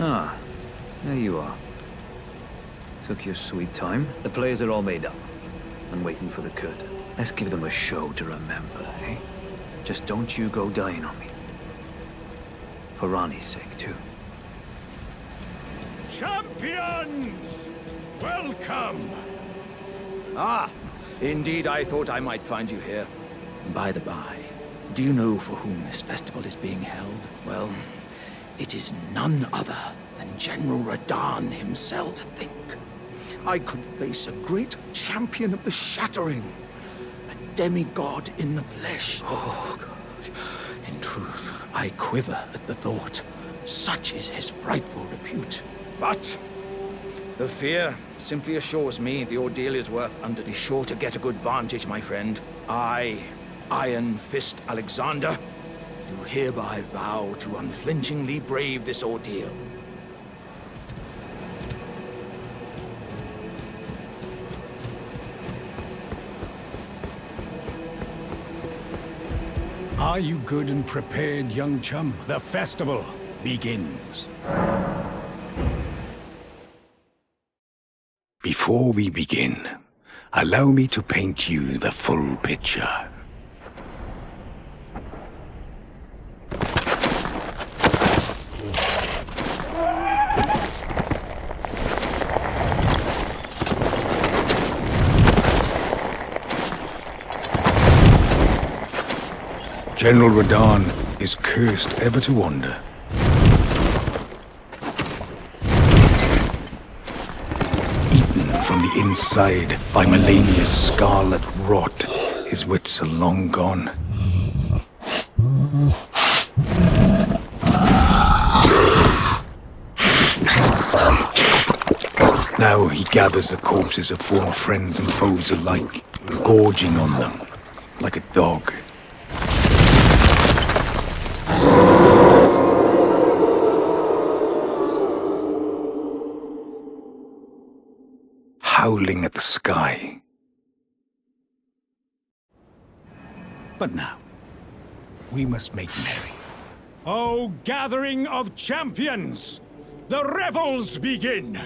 Ah, there you are. Took your sweet time. The players are all made up. I'm waiting for the curtain. Let's give them a show to remember, eh? Just don't you go dying on me. For Rani's sake, too. Champions! Welcome! Ah, indeed I thought I might find you here. By the by, do you know for whom this festival is being held? Well, it is none other than General Radahn himself. To think I could face a great champion of the Shattering, a demigod in the flesh. Oh, God. In truth, I quiver at the thought. Such is his frightful repute. But the fear simply assures me the ordeal is worth under. Be sure to get a good vantage, my friend. I, Iron Fist Alexander, do hereby vow to unflinchingly brave this ordeal. Are you good and prepared, young chum? The festival begins. Before we begin, allow me to paint you the full picture. General Radahn is cursed ever to wander. Eaten from the inside by Melania's scarlet rot, his wits are long gone. Now he gathers the corpses of former friends and foes alike, gorging on them like a dog. Howling at the sky. But now, we must make merry. O gathering of champions! The revels begin!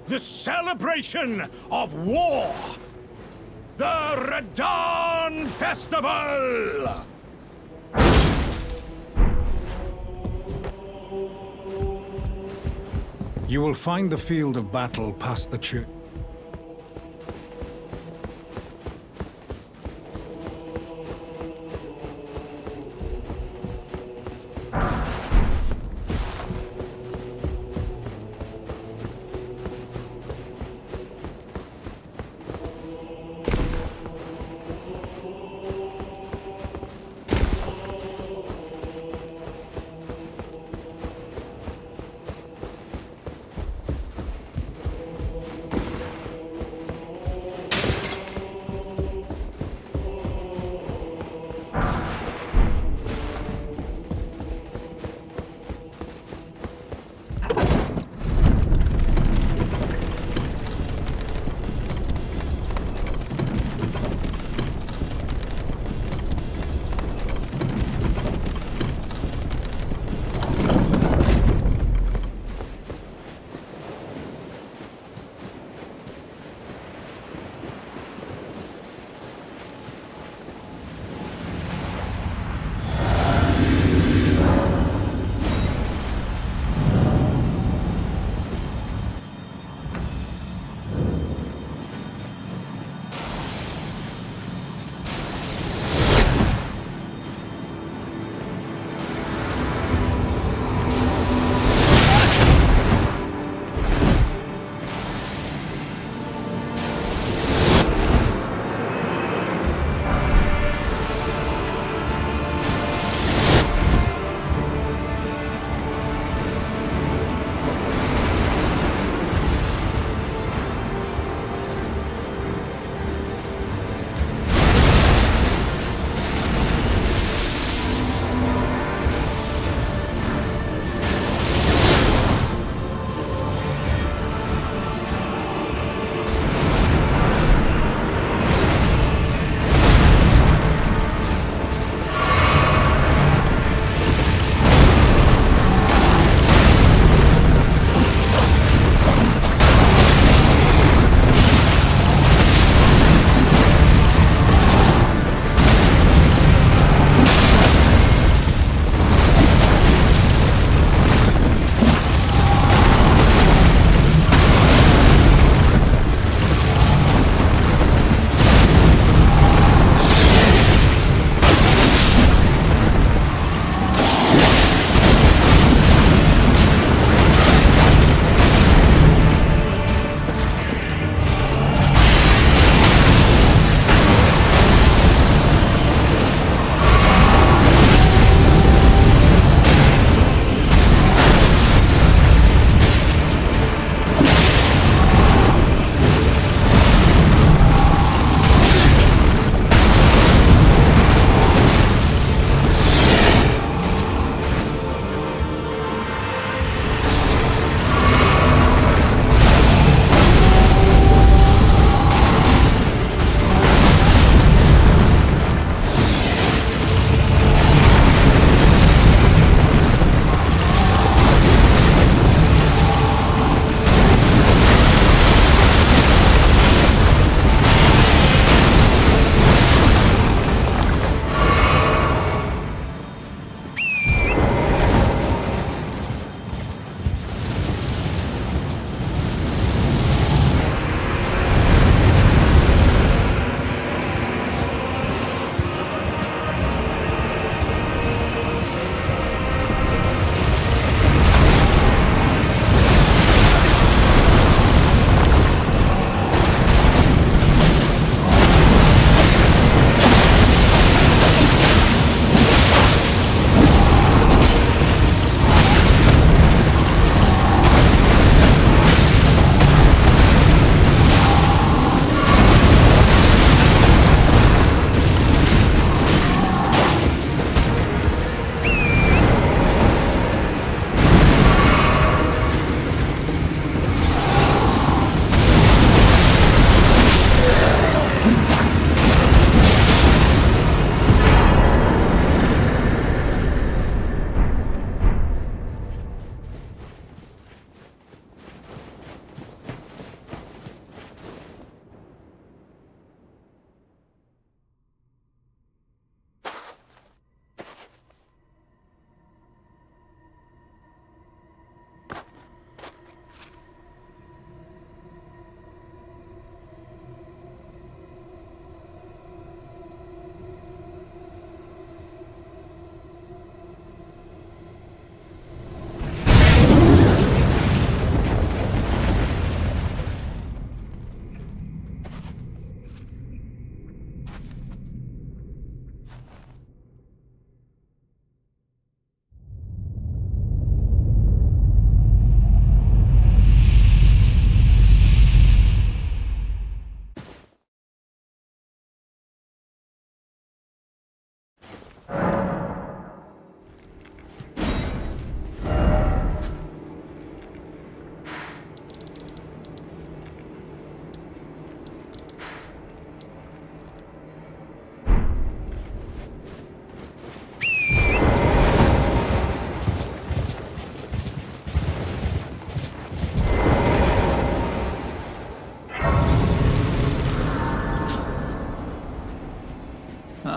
The celebration of war! The Radahn Festival! You will find the field of battle past the church.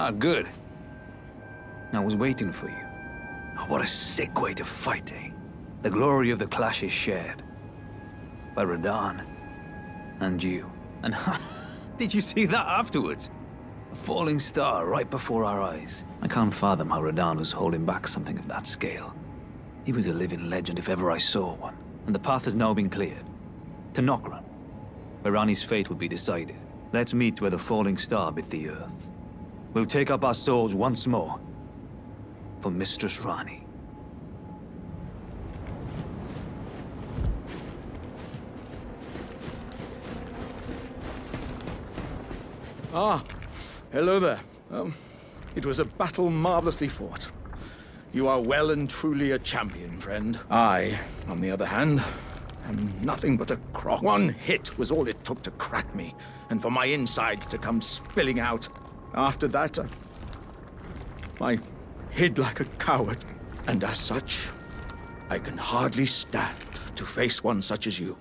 Ah, good. I was waiting for you. Oh, what a sick way to fight, eh? The glory of the clash is shared. By Radahn. And you. And did you see that afterwards? A falling star right before our eyes. I can't fathom how Radahn was holding back something of that scale. He was a living legend if ever I saw one. And the path has now been cleared. To Nokran, where Ranni's fate will be decided. Let's meet where the falling star bit the earth. We'll take up our swords once more. For Mistress Ranni. Ah, hello there. It was a battle marvelously fought. You are well and truly a champion, friend. I, on the other hand, am nothing but a crock. One hit was all it took to crack me, and for my insides to come spilling out. After that, I hid like a coward. And as such, I can hardly stand to face one such as you.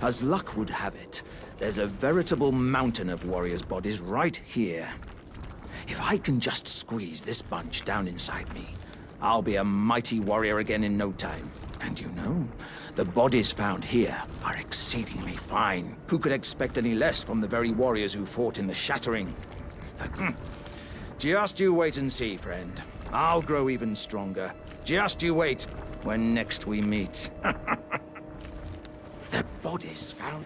As luck would have it, there's a veritable mountain of warriors' bodies right here. If I can just squeeze this bunch down inside me, I'll be a mighty warrior again in no time. And you know, the bodies found here are exceedingly fine. Who could expect any less from the very warriors who fought in the Shattering? Just you wait and see, friend. I'll grow even stronger. Just you wait when next we meet. The bodies found...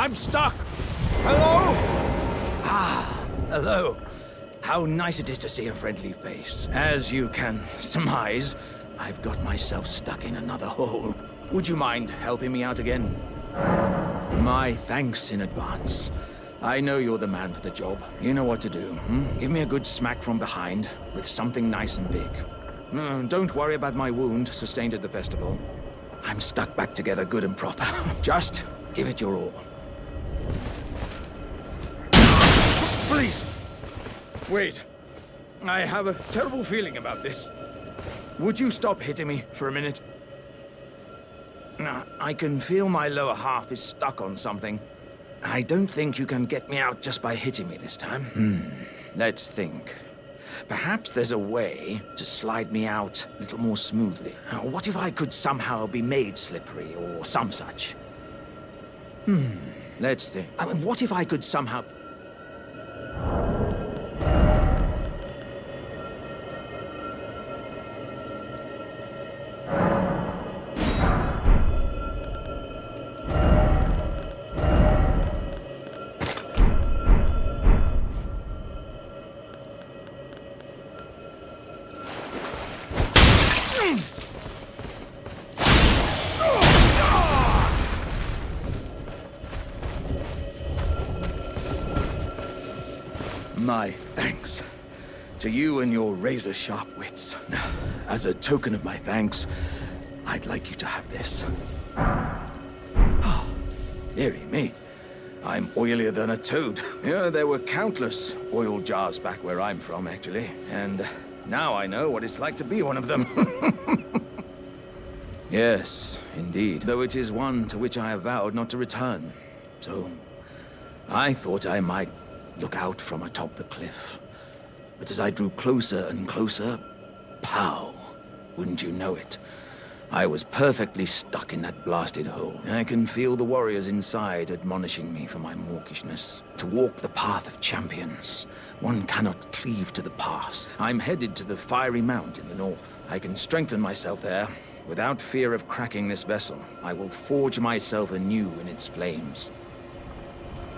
I'm stuck! Hello? Ah, hello. How nice it is to see a friendly face. As you can surmise, I've got myself stuck in another hole. Would you mind helping me out again? My thanks in advance. I know you're the man for the job. You know what to do, Give me a good smack from behind with something nice and big. Don't worry about my wound sustained at the festival. I'm stuck back together good and proper. Just give it your all. Please! Wait. I have a terrible feeling about this. Would you stop hitting me for a minute? I can feel my lower half is stuck on something. I don't think you can get me out just by hitting me this time. Let's think. Perhaps there's a way to slide me out a little more smoothly. What if I could somehow be made slippery or some such? Let's think. What if I could somehow... My thanks to you and your razor-sharp wits. As a token of my thanks, I'd like you to have this. Oh, dearie me. I'm oilier than a toad. Yeah, there were countless oil jars back where I'm from, actually. And now I know what it's like to be one of them. Yes, indeed. Though it is one to which I have vowed not to return. So, I thought I might look out from atop the cliff. But as I drew closer and closer, pow! Wouldn't you know it? I was perfectly stuck in that blasted hole. I can feel the warriors inside admonishing me for my mawkishness. To walk the path of champions, one cannot cleave to the past. I'm headed to the Fiery Mount in the north. I can strengthen myself there. Without fear of cracking this vessel, I will forge myself anew in its flames.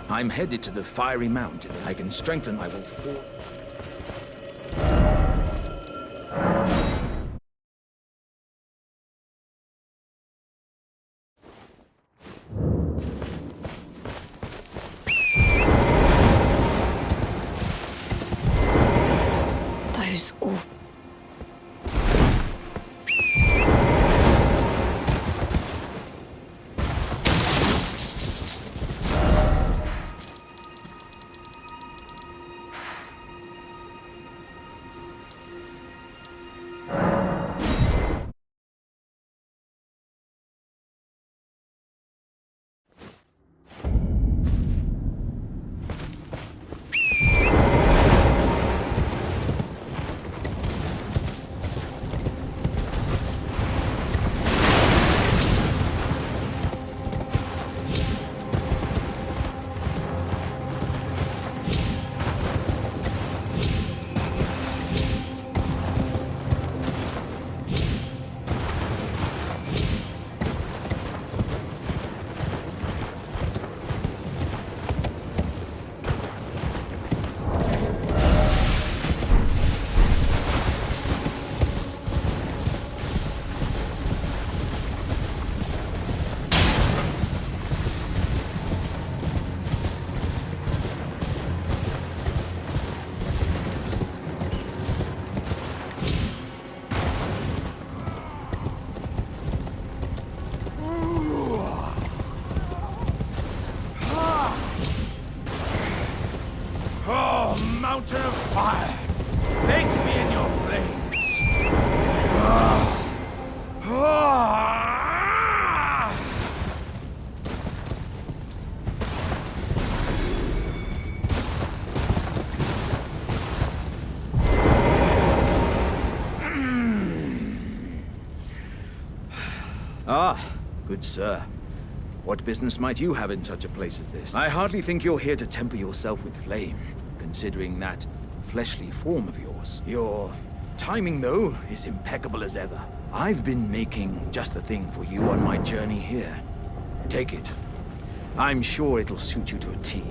I'm headed to the Fiery Mount. I can strengthen. I will forge... Those awful... Mountain of fire! Bake me in your flames! Ah, good sir. What business might you have in such a place as this? I hardly think you're here to temper yourself with flame, considering that fleshly form of yours. Your timing, though, is impeccable as ever. I've been making just the thing for you on my journey here. Take it. I'm sure it'll suit you to a T.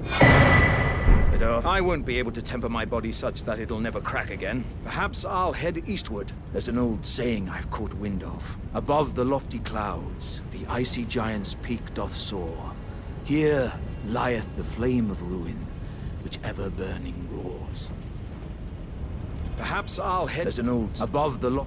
But I won't be able to temper my body such that it'll never crack again. Perhaps I'll head eastward. There's an old saying I've caught wind of. Above the lofty clouds, the icy giant's peak doth soar. Here lieth the flame of ruin, which ever burning roars. Perhaps I'll head... There's an old... Above the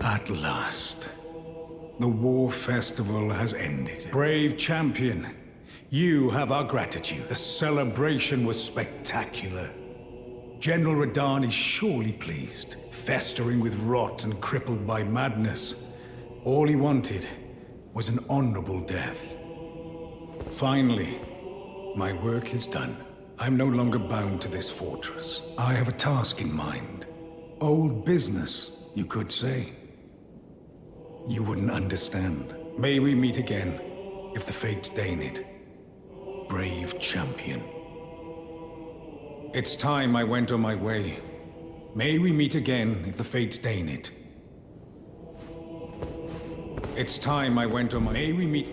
At last, the war festival has ended. Brave champion, you have our gratitude. The celebration was spectacular. General Radahn is surely pleased. Festering with rot and crippled by madness, all he wanted was an honorable death. Finally, my work is done. I'm no longer bound to this fortress. I have a task in mind. Old business, you could say. You wouldn't understand. May we meet again, if the fates deign it. Brave champion. It's time I went on my way. May we meet again, if the fates deign it. It's time I went on my... May we meet...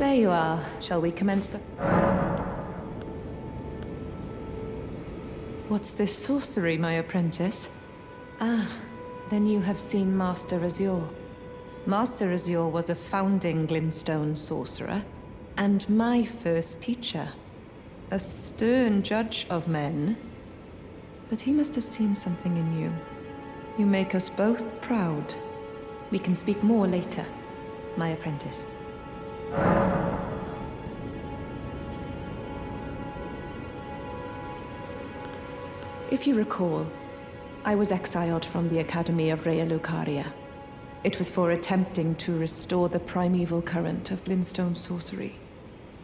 There you are. Shall we commence the... What's this sorcery, my apprentice? Ah, then you have seen Master Azure. Master Azure was a founding Glinstone sorcerer, and my first teacher. A stern judge of men. But he must have seen something in you. You make us both proud. We can speak more later, my apprentice. If you recall, I was exiled from the Academy of Raya Lucaria. It was for attempting to restore the primeval current of Glinstone sorcery.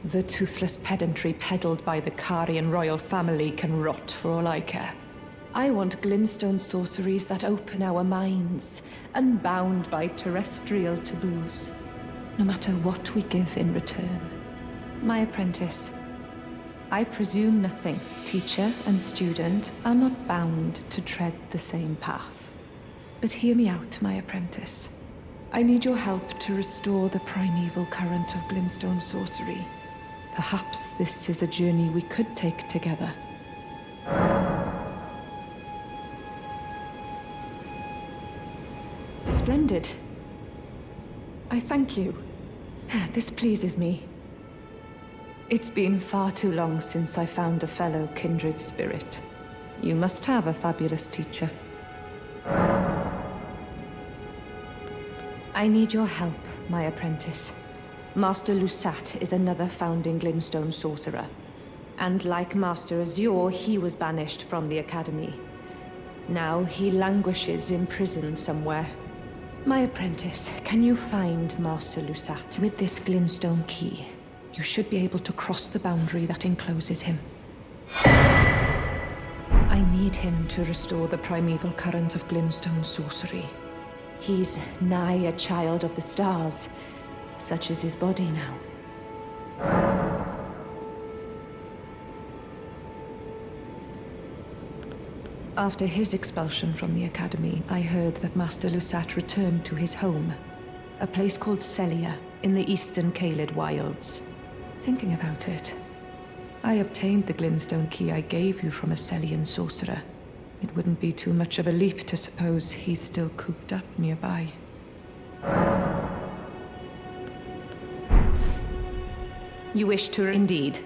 The toothless pedantry peddled by the Carian royal family can rot for all I care. I want Glinstone sorceries that open our minds, unbound by terrestrial taboos, no matter what we give in return. My apprentice, I presume nothing. Teacher and student are not bound to tread the same path. But hear me out, my apprentice. I need your help to restore the primeval current of Glinstone sorcery. Perhaps this is a journey we could take together. Splendid. I thank you. This pleases me. It's been far too long since I found a fellow kindred spirit. You must have a fabulous teacher. I need your help, my apprentice. Master Lusat is another founding Glinstone sorcerer. And like Master Azure, he was banished from the Academy. Now he languishes in prison somewhere. My apprentice, can you find Master Lusat? With this Glinstone key, you should be able to cross the boundary that encloses him. I need him to restore the primeval current of Glinstone sorcery. He's nigh a child of the stars. Such is his body now. After his expulsion from the Academy, I heard that Master Lusat returned to his home, a place called Sellia in the eastern Caelid wilds. Thinking about it, I obtained the Glinstone key I gave you from a Sellian sorcerer. It wouldn't be too much of a leap to suppose he's still cooped up nearby. You wish to indeed.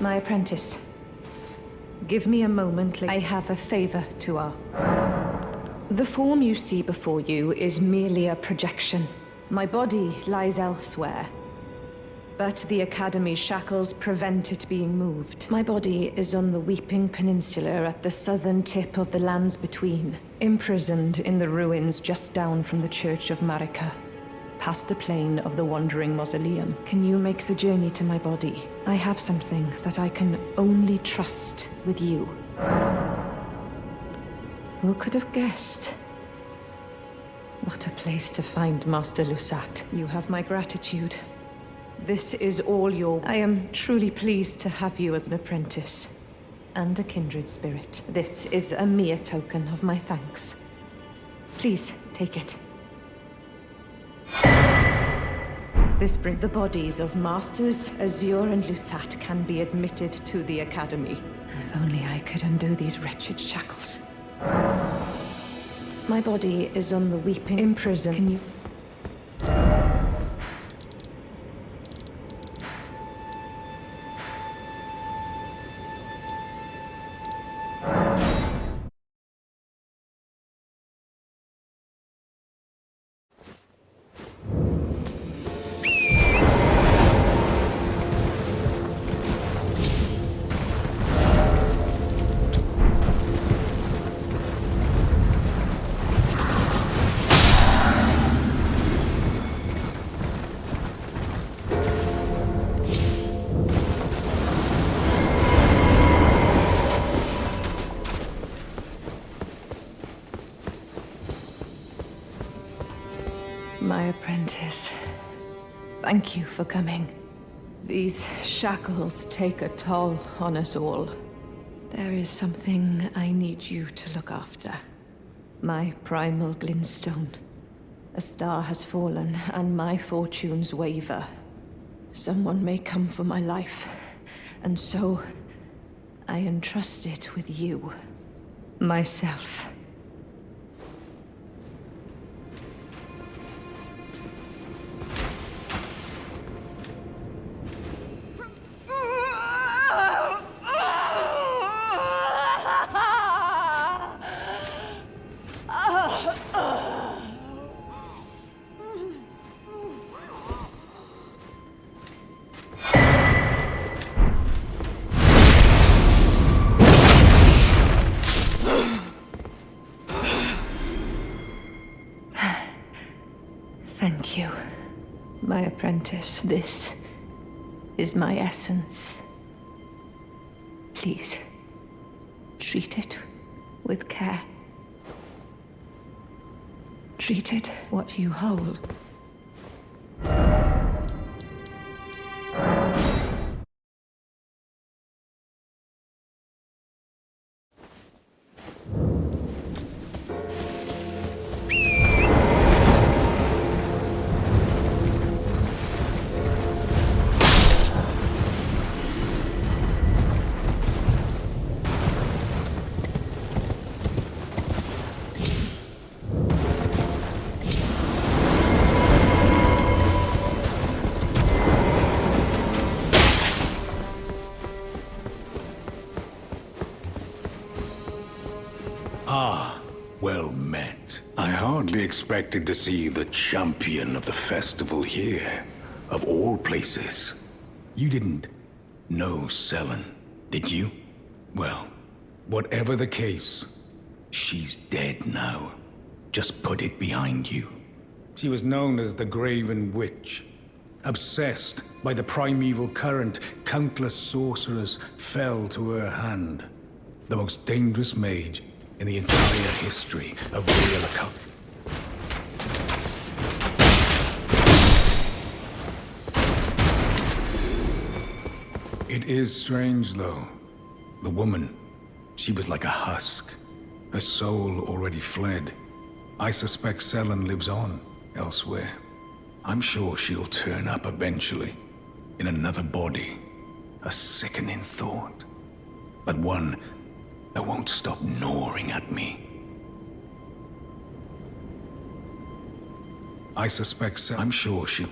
My apprentice. Give me a moment. I have a favor to ask. The form you see before you is merely a projection. My body lies elsewhere. But the Academy's shackles prevent it being moved. My body is on the Weeping Peninsula at the southern tip of the lands between, imprisoned in the ruins just down from the Church of Marika, past the plain of the Wandering Mausoleum. Can you make the journey to my body? I have something that I can only trust with you. Who could have guessed? What a place to find Master Lusat. You have my gratitude. This is all your... I am truly pleased to have you as an apprentice. And a kindred spirit. This is a mere token of my thanks. Please, take it. This brings the bodies of Masters Azure and Lusat can be admitted to the Academy. If only I could undo these wretched shackles. My body is on the Weeping... in prison. Can you... My apprentice, thank you for coming. These shackles take a toll on us all. There is something I need you to look after. My primal Glinstone. A star has fallen, and my fortunes waver. Someone may come for my life, and so I entrust it with you. Myself. Thank you, my apprentice. This is my essence. Please, treat it with care. Treat it what you hold. Well met. I hardly expected to see the champion of the festival here, of all places. You didn't know Sellen, did you? Well, whatever the case, she's dead now. Just put it behind you. She was known as the Graven Witch. Obsessed by the primeval current, countless sorcerers fell to her hand. The most dangerous mage in the entire history of Raya Lucaria. It is strange, though. The woman, she was like a husk. Her soul already fled. I suspect Sellen lives on elsewhere. I'm sure she'll turn up eventually, in another body. A sickening thought, but one that won't stop gnawing at me. I suspect I'm sure she'll...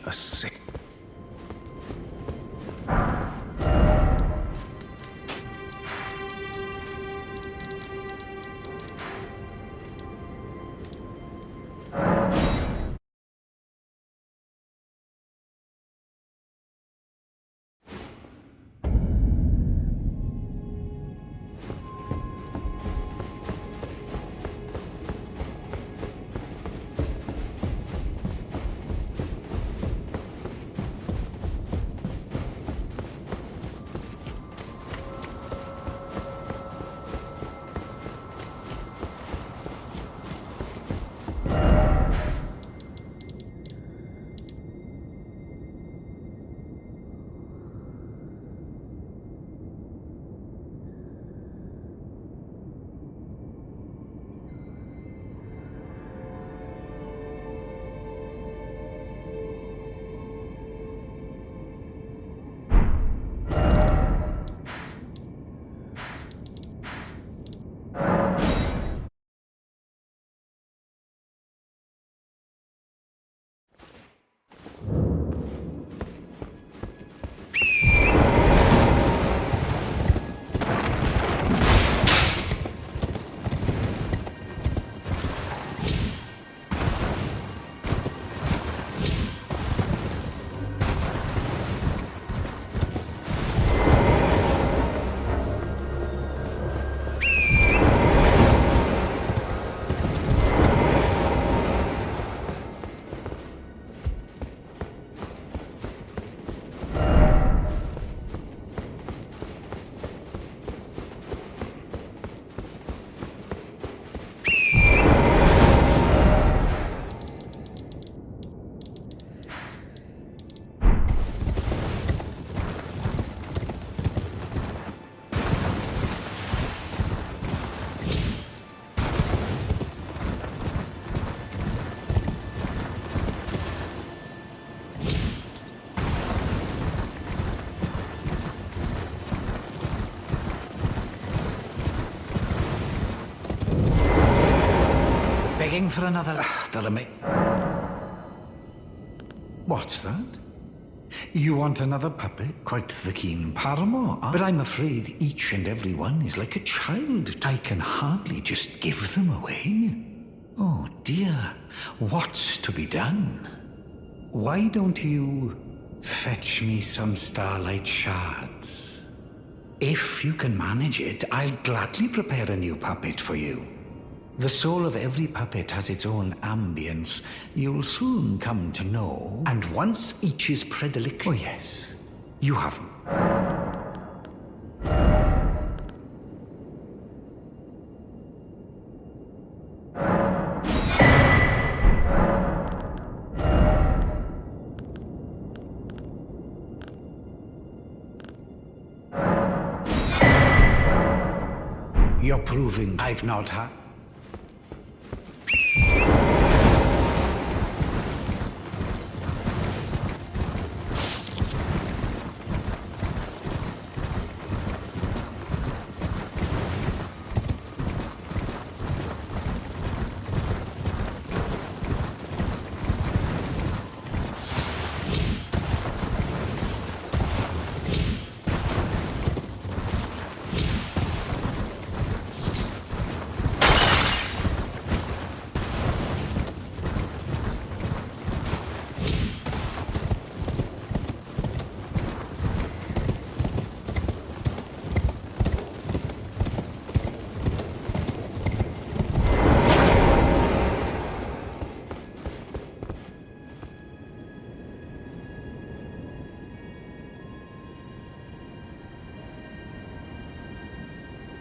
begging for another... What's that? You want another puppet? Quite the keen paramour, huh? But I'm afraid each and every one is like a child. I can hardly just give them away. Oh dear, what's to be done? Why don't you fetch me some starlight shards? If you can manage it, I'll gladly prepare a new puppet for you. The soul of every puppet has its own ambience. You'll soon come to know. And once each is predilection... Oh yes, you have them. You're proving I've not had...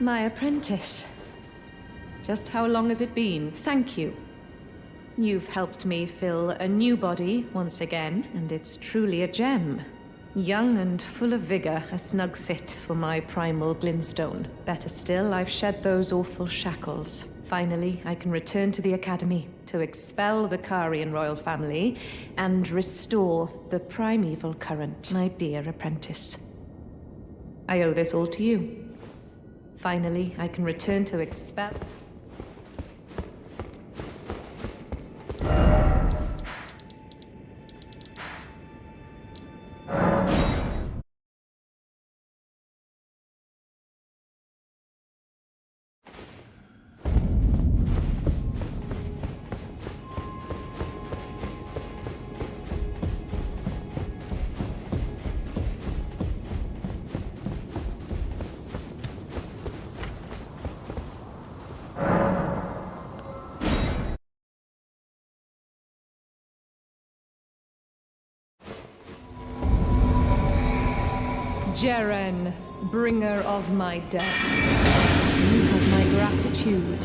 My apprentice. Just how long has it been? Thank you. You've helped me fill a new body once again, and it's truly a gem. Young and full of vigor, a snug fit for my primal Glinstone. Better still, I've shed those awful shackles. Finally, I can return to the Academy to expel the Carian royal family and restore the primeval current, my dear apprentice. I owe this all to you. Finally, I can return to expel... Jerren, bringer of my death. You have my gratitude.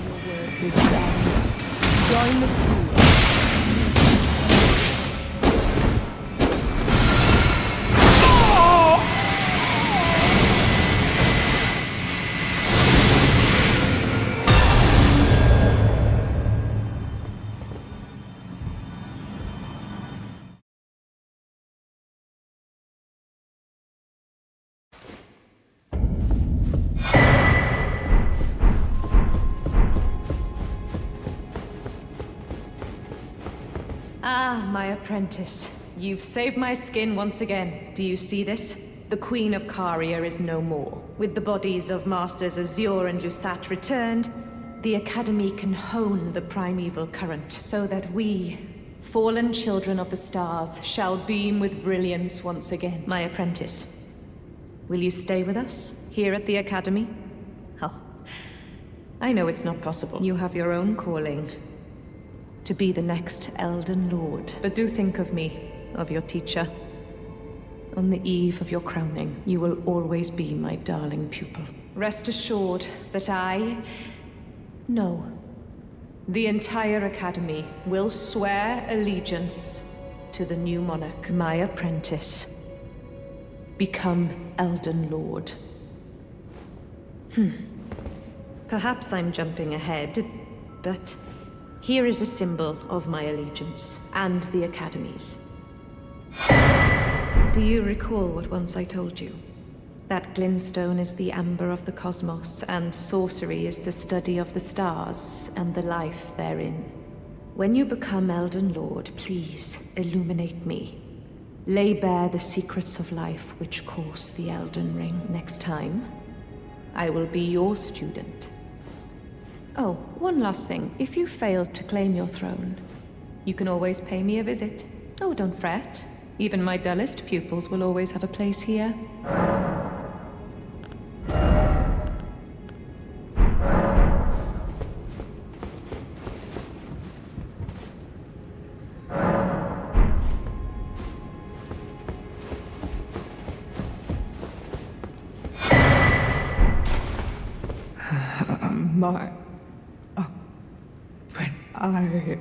Your work is done. Join the school. Ah, my apprentice. You've saved my skin once again. Do you see this? The Queen of Caria is no more. With the bodies of Masters Azure and Lusat returned, the Academy can hone the primeval current, so that we, fallen children of the stars, shall beam with brilliance once again. My apprentice, will you stay with us, here at the Academy? Oh, I know it's not possible. You have your own calling. To be the next Elden Lord. But do think of me, of your teacher. On the eve of your crowning, you will always be my darling pupil. Rest assured that the entire Academy will swear allegiance to the new monarch, my apprentice. Become Elden Lord. Perhaps I'm jumping ahead, but... here is a symbol of my allegiance, and the Academy's. Do you recall what once I told you? that Glinstone is the amber of the cosmos, and sorcery is the study of the stars and the life therein. When you become Elden Lord, please illuminate me. Lay bare the secrets of life which course the Elden Ring. Next time, I will be your student. Oh, one last thing. If you failed to claim your throne, you can always pay me a visit. Oh, don't fret. Even my dullest pupils will always have a place here. When I